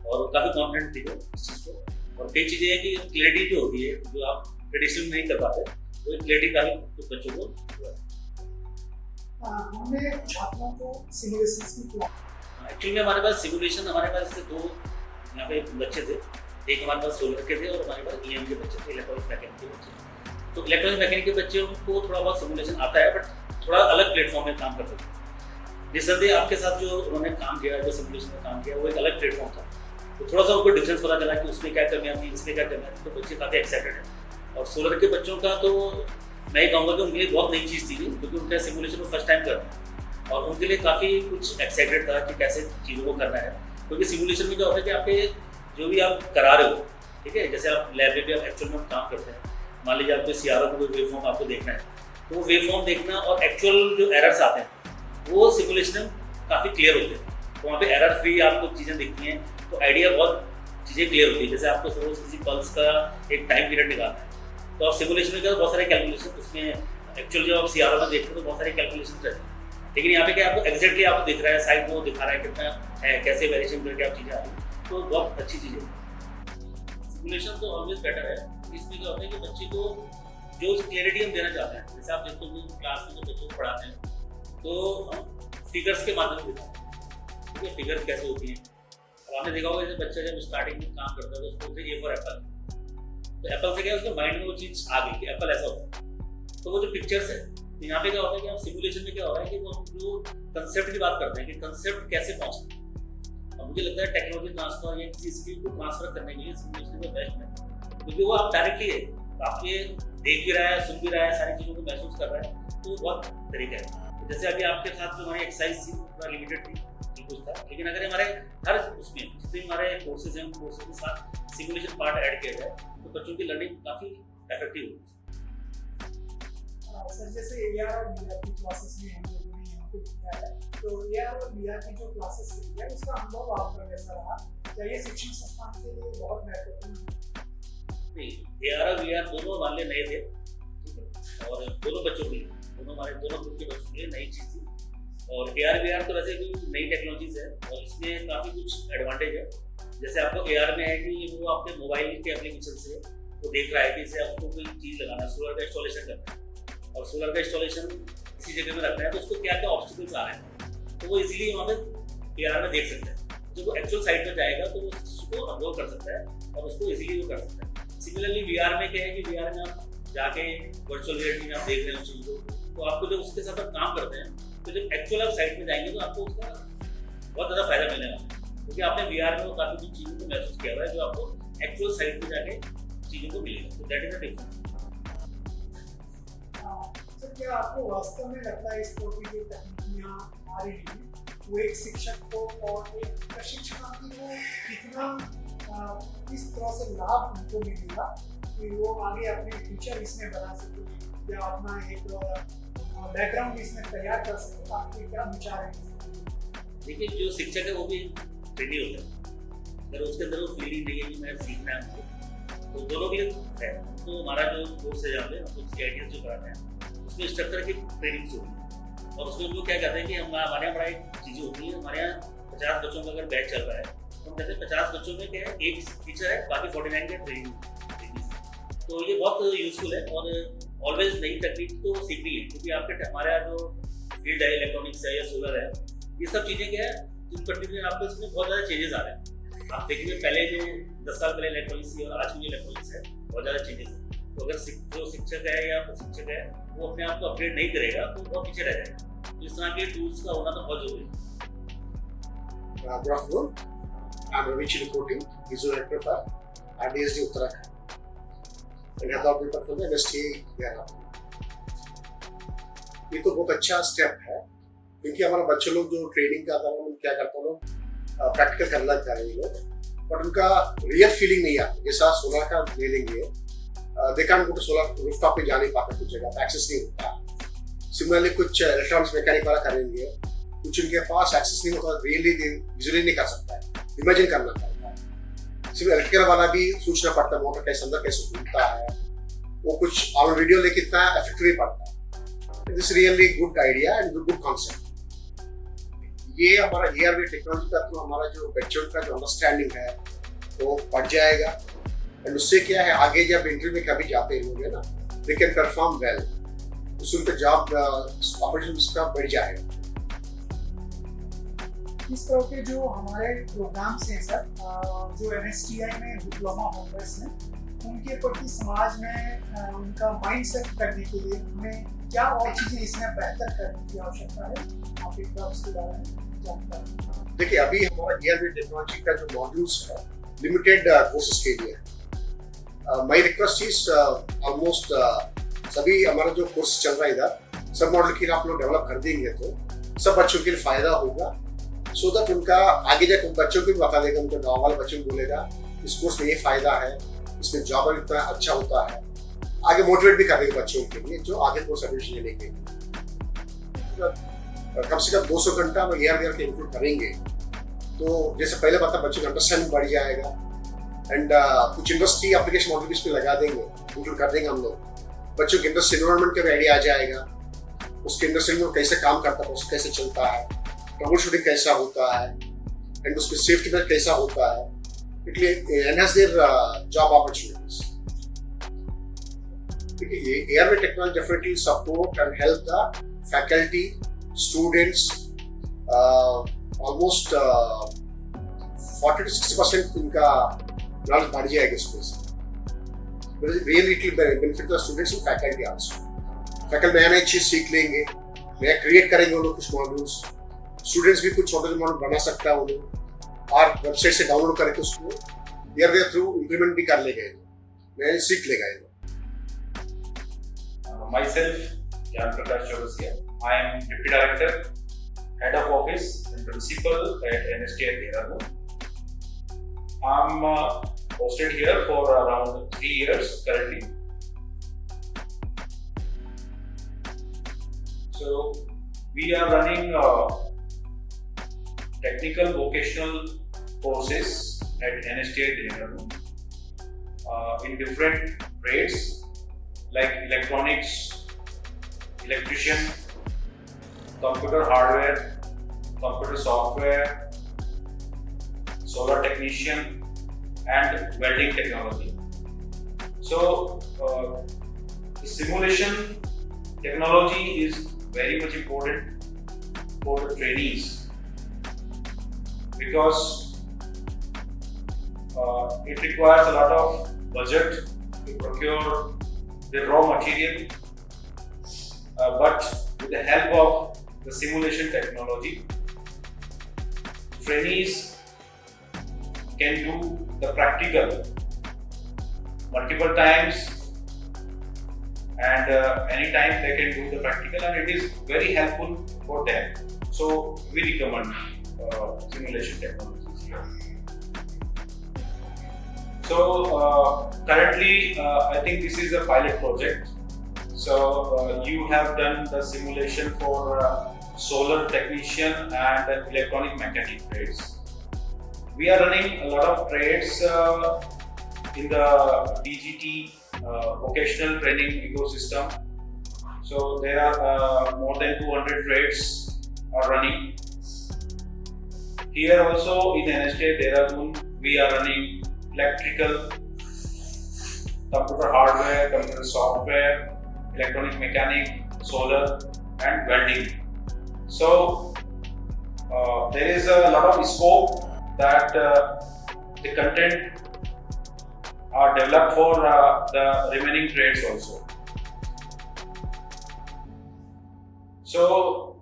और काफ़ी कॉन्फिडेंट थे इस चीज़ को। और कई चीज़ें हैं कि क्लैरिटी जो होती है जो आप ट्रेडिशनल नहीं कर पाते वो क्लैरिटी काफ़ी बच्चों को हमने छात्रों को सिमुलेशंस भी किया। एक्चुअली हमारे पास सिमुलेशन हमारे पास से 2 यहाँ पे बच्चे थे, एक हमारे पास सोलर के थे और हमारे पास EM के बच्चे थे, इलेक्ट्रॉनिक्स मैकेनिक के बच्चे। तो इलेक्ट्रॉनिक्स मैकेनिक के बच्चों को थोड़ा बहुत सिमुलेशन आता है बट थोड़ा अलग प्लेटफॉर्म में काम करते थे। निसंदेह आपके साथ जो उन्होंने काम किया, जो सिमुलेशन में काम किया वो एक अलग प्लेटफॉर्म था, तो थोड़ा सा उनको डिफरेंस पता चला कि उसमें क्या कमियाँ थी, इसमें क्या कमियाँ थी, तो बच्चे काफ़ी एक्साइटेड हैं। और सोलर के बच्चों का तो मैं ये कहूँगा कि उनके लिए बहुत नई चीज़ थी क्योंकि उनका सिमुलेशन को फर्स्ट टाइम करना है और उनके लिए काफ़ी कुछ एक्साइटेड था कि कैसे चीज़ों को करना है। क्योंकि सिमुलेशन में क्या होता है कि आपके जो भी आप करा रहे हो, ठीक है, जैसे आप लैब में भी आप एक्चुअल में काम करते हैं, मान लीजिए आपको CRO में कोई वेवफॉर्म आपको देखना है, तो वो वेवफॉर्म देखना और एक्चुअल जो एरर्स आते हैं वो सिमुलेशन में काफ़ी क्लियर होते हैं। तो वहाँ पे एरर फ्री आपको चीज़ें दिखती हैं, तो आइडिया बहुत चीज़ें क्लियर होती है। जैसे आपको सपोज किसी पल्स का एक टाइम पीरियड निकालना है तो आप सिमुलेशन में क्या बहुत सारे कैलकुलेशन, उसमें एक्चुअल जब आप CRO में देखते हो तो बहुत सारे कैलकुलेशन रहते हैं, लेकिन यहाँ पे क्या आपको एग्जैक्टली आपको दिख रहा है, साइड को दिखा रहा है कितना है, कैसे वेरिएशन करके आप चीज़ें आ रही हैं, तो बहुत अच्छी चीज़ है। सिमुलेशन तो ऑलवेज बेटर है। इसमें क्या होता है कि बच्चे को जो क्लियरिटी हम देना चाहते हैं, जैसे आप देखते हो क्लास में जो बच्चों को पढ़ाते हैं तो हम फिगर्स के माध्यम से देते हैं, ठीक है, फिगर्स कैसे होती हैं। अब आपने देखा होगा जैसे बच्चा जब स्टार्टिंग में काम करता है तो उसको बोलते हैं A फॉर एप्पल, तो एप्पल से क्या है उसके माइंड में वो चीज़ आ गई कि एप्पल ऐसा होता है। तो वो जो पिक्चर्स है, तो यहाँ पे क्या होता है कि आप सिमुलेशन में क्या हो रहा है कि वो हम जो कंसेप्ट की बात करते हैं कि कंसेप्ट कैसे पहुँचता है। अब मुझे लगता है टेक्नोलॉजी ट्रांसफर या किसी स्किल को ट्रांसफर करने के लिए सिमुलेशन का बेस्ट है, क्योंकि वो आप डायरेक्टली है, आप ये देख भी रहा है, सुन भी रहा है, सारी चीज़ों को महसूस कर रहा है, तो बहुत तरीका है। जैसे अभी आपके साथ जो हमारी एक्सरसाइज थी थोड़ा लिमिटेड थी, कुछ था, लेकिन अगर हमारे हर उसमें जितने हमारे कोर्सेज हैं उन कोर्सेज के साथ सिमुलेशन पार्ट ऐड किया जाए तो बच्चों की लर्निंग काफ़ी इफेक्टिव होगी। सर जैसे AR और VR की क्लासेस भी हम लोगों ने यहाँ पे किया है, तो AR और VR की जो क्लासेस ली है उसका अनुभव आपका कैसा रहा? क्या ये शिक्षण संस्थान के लिए बहुत महत्वपूर्ण है? नहीं, AR और VR दोनों हमारे लिए नए थे, ठीक है, और दोनों बच्चों के लिए, दोनों हमारे दोनों ग्रुप के बच्चों के लिए नई चीज़ थी। और AR VR तो वैसे भी नई टेक्नोलॉजीज है और इसमें काफ़ी कुछ एडवांटेज है। जैसे आपको AR में है कि वो आपके मोबाइल के एप्लीकेशन से वो देख रहा है कि इसे आपको कोई चीज़ लगाना है, सोलर का इंस्टॉलेशन करना है और सोलर का इंस्टॉलेशन किसी जगह में रखना है तो उसको क्या क्या ऑब्स्टिकल्स आ रहे हैं तो वो इजीली वहाँ पे AR में देख सकता है। जब वो एक्चुअल साइट पर जाएगा तो वो उसको अनुभव कर सकता है और उसको इजीली वो कर सकता है। सिमिलरली VR में क्या है कि VR में आप जाके वर्चुअल रियलिटी में आप देख रहे हैं उस चीज़ को, तो आपको जब उसके साथ आप काम करते हैं तो जब एक्चुअल आप साइट में जाएंगे तो आपको उसका बहुत ज़्यादा फायदा मिलने वाला है, क्योंकि आपने VR में वो काफ़ी कुछ चीज़ों को महसूस किया हुआ है जो आपको एक्चुअल साइट पे जाके चीज़ों को मिलेगा। तो that is the difference. Sir क्या आपको वास्तव में लगता है इस तरह की जो तकनीकियाँ आ रही हैं वो एक शिक्षक को और एक प्रशिक्षणार्थी को कितना किस तरह से लाभ उनको मिलेगा कि वो आगे अपने फ्यूचर इसमें बना सके या अपना एक बैकग्राउंड इसमें तैयार कर सके? आपके क्या विचार है? देखिए, जो शिक्षक है वो भी ट्रेनी होता है, अगर उसके अंदर वो फीलिंग नहीं है कि मैं सीखना है तो दोनों के लिए है। तो हमारा जो कोर्स है यहाँ पे हम CITS जो कराते हैं उसमें इंस्ट्रक्टर की ट्रेनिंग होती है और उसमें वो क्या कहते हैं कि हमारे यहाँ बड़ा एक चीज़ें होती है, हमारे यहाँ 50 बच्चों का अगर बैच चल रहा है तो हम कहते हैं 50 बच्चों में क्या है एक टीचर है, बाकी 49 का ट्रेनिंग। तो ये बहुत यूजफुल है और ऑलवेज नई तकनीक तो सीखनी है, क्योंकि आपके हमारा जो फील्ड है इलेक्ट्रॉनिक्स है या सोलर है, ये सब चीज़ें क्या है इन पर्टिकुलर आपको इसमें बहुत ज़्यादा चेंजेस आ रहे हैं। आप देखेंगे पहले जो 10 साल पहले इलेक्ट्रॉनिक्स थी और आज की जो इलेक्ट्रॉनिक्स है बहुत ज़्यादा चेंजेस है। तो अगर जो शिक्षक है या प्रशिक्षक है वो अपने आप को अपडेट नहीं करेगा तो बहुत पीछे रह जाएगा। तो इस तरह के टूल्स का होना तो बहुत जरूरी है। Good afternoon. I'm Ravi Chilipoti, Visual Director for IDSD Uttarakhand. And head of department for the NSTA Dehradun. ये तो बहुत अच्छा स्टेप है क्योंकि हमारे बच्चे लोग जो ट्रेनिंग करता है वो क्या करते हैं लोग प्रैक्टिकल करने लग जा रहे हैं लोग, बट उनका रियल फीलिंग नहीं आती। जैसा सोलर का ले लेंगे, they can go to solar rooftop पे जा नहीं पाते, कुछ जगह पे एक्सेस नहीं होता। सिमिलरली कुछ इलेक्ट्रॉनिक्स मैकेनिक वाला करेंगे, कुछ उनके पास एक्सेस नहीं होता, रियली विजुअली नहीं कर सकता है, इमेजिन करना पड़ता है। सिर्फ इलेक्ट्रिकल वाला भी सोचना पड़ता है मोटर कैसे अंदर कैसे घूमता है, वो कुछ ऑन वीडियो लेके इतना इफेक्ट नहीं पड़ता है। This really good idea and good concept. ये हमारा ARV टेक्नोलॉजी का तो हमारा जो बच्चों का जो अंडरस्टैंडिंग है वो बढ़ जाएगा, एंड उससे क्या है आगे जब इंटरव्यू में कभी जाते होंगे ना, दे कैन परफॉर्म वेल, उससे उनका जॉब अपॉर्चुनिटीज का बढ़ जाएगा। इस तरह के जो हमारे प्रोग्राम्स हैं सर, जो NSTI में डिप्लोमा होल्डर्स हैं, उनके प्रति समाज में उनका माइंड सेट करने के लिए हमें क्या और चीज़ें इसमें बेहतर करने की आवश्यकता है, आप एक बार उसके बारे में जानकारी। देखिए अभी हमारा ARV टेक्नोलॉजी का जो मॉड्यूल्स है लिमिटेड कोर्सेज के लिए है। माय रिक्वेस्ट इज ऑलमोस्ट सभी हमारा जो कोर्स चल रहा है इधर सब मॉडल के लिए आप लोग डेवलप कर देंगे तो सब बच्चों के लिए फायदा होगा, सो दैट उनका आगे जाकर बच्चों को भी बता देगा, उनके गाँव वाले बच्चों को बोलेगा इस कोर्स में ये फायदा है, इसमें जॉब इतना अच्छा होता है, आगे मोटिवेट भी करेंगे बच्चों के लिए जो आगे कोर्स एडमिशन लेने के लिए। कम से कम 200 घंटा हम ARV के इंक्लूड करेंगे तो जैसे पहले बता बच्चों का अंडरस्टैंडिंग बढ़ जाएगा, एंड कुछ इंडस्ट्री एप्लीकेशन मॉडल भी इस पर लगा देंगे, इंक्लूड कर देंगे हम लोग। बच्चों के इंडस्ट्री एनवायरनमेंट का आइडिया आ जाएगा, उसके इंडस्ट्री में कैसे काम करता है, कैसे चलता है, ट्रबल शूटिंग कैसा होता है, एंड उसमें सेफ्टी में कैसा होता है, इसलिए एनहांस देयर जॉब अपॉर्चुनिटीज। देखिए ARV technology definitely support and help the faculty students almost 40 to 60% इनका नॉलेज बढ़ जाएगा इसमें से। Really it will benefit the students and faculty also. Faculty नया नई चीज सीख लेंगे, नया क्रिएट करेंगे वो लोग कुछ मॉड्यूल्स, स्टूडेंट्स भी कुछ छोटे मॉडल बना सकता है वो लोग, और वेबसाइट से डाउनलोड करके उसको ARV थ्रू इम्प्लीमेंट भी कर लेगा, नया सीख लेगा ये। Myself, Gyan Prakash Chaurasia. I am Deputy Director, Head of Office and Principal at NSTI Dehradun. I'm posted here for around 3 years currently. So we are running technical vocational courses at NSTI Dehradun in different trades like electronics, electrician, computer hardware, computer software, solar technician, and welding technology. So the simulation technology is very much important for the trainees because it requires a lot of budget to procure the raw material, but with the help of the simulation technology, trainees can do the practical multiple times, and anytime they can do the practical, and it is very helpful for them. So we recommend simulation technologies here. So currently I think this is a pilot project. So you have done the simulation for solar technician and electronic mechanic trades. We are running a lot of trades in the DGT vocational training ecosystem. So there are more than 200 trades are running. Here also in NSTI Dehradun we are running electrical, computer hardware, computer software, electronic mechanic, solar, and welding. So there is a lot of scope that the content are developed for the remaining trades also. So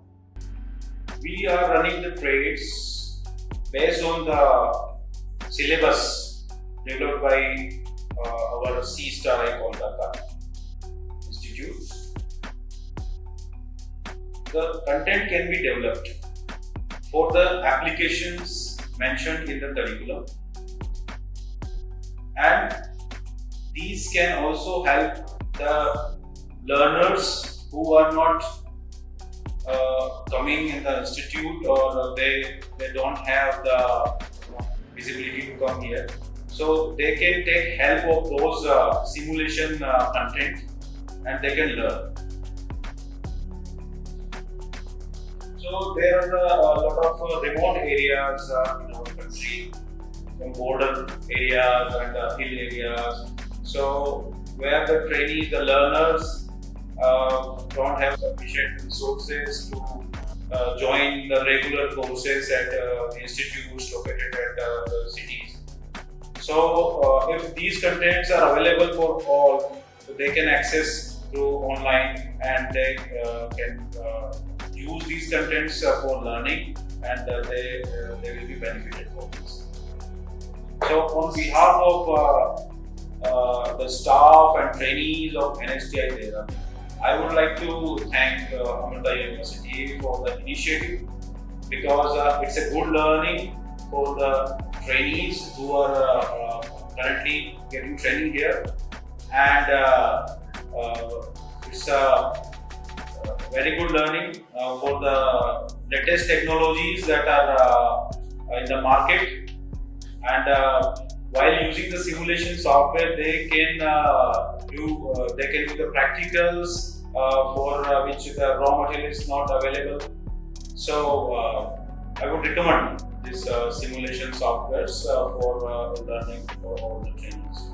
we are running the trades based on the syllabus developed by our C-Star Kolkata Institute. The content can be developed for the applications mentioned in the curriculum, and these can also help the learners who are not coming in the institute, or they don't have the visibility to come here. So they can take help of those simulation content and they can learn. So there are a lot of remote areas in our country, some border areas and hill areas. So where the trainees, the learners don't have sufficient resources to join the regular courses at institutes located at the cities. So if these contents are available for all, so they can access through online, and they can use these contents for learning, and they will be benefited from this. So on behalf of the staff and trainees of NSTI Dehradun, I would like to thank Amrita University for the initiative, because it's a good learning for the trainees who are currently getting training here, and it's a very good learning for the latest technologies that are in the market, and while using the simulation software, they can do the practicals for which the raw material is not available. So I would recommend this simulation softwares for learning for all the trainings.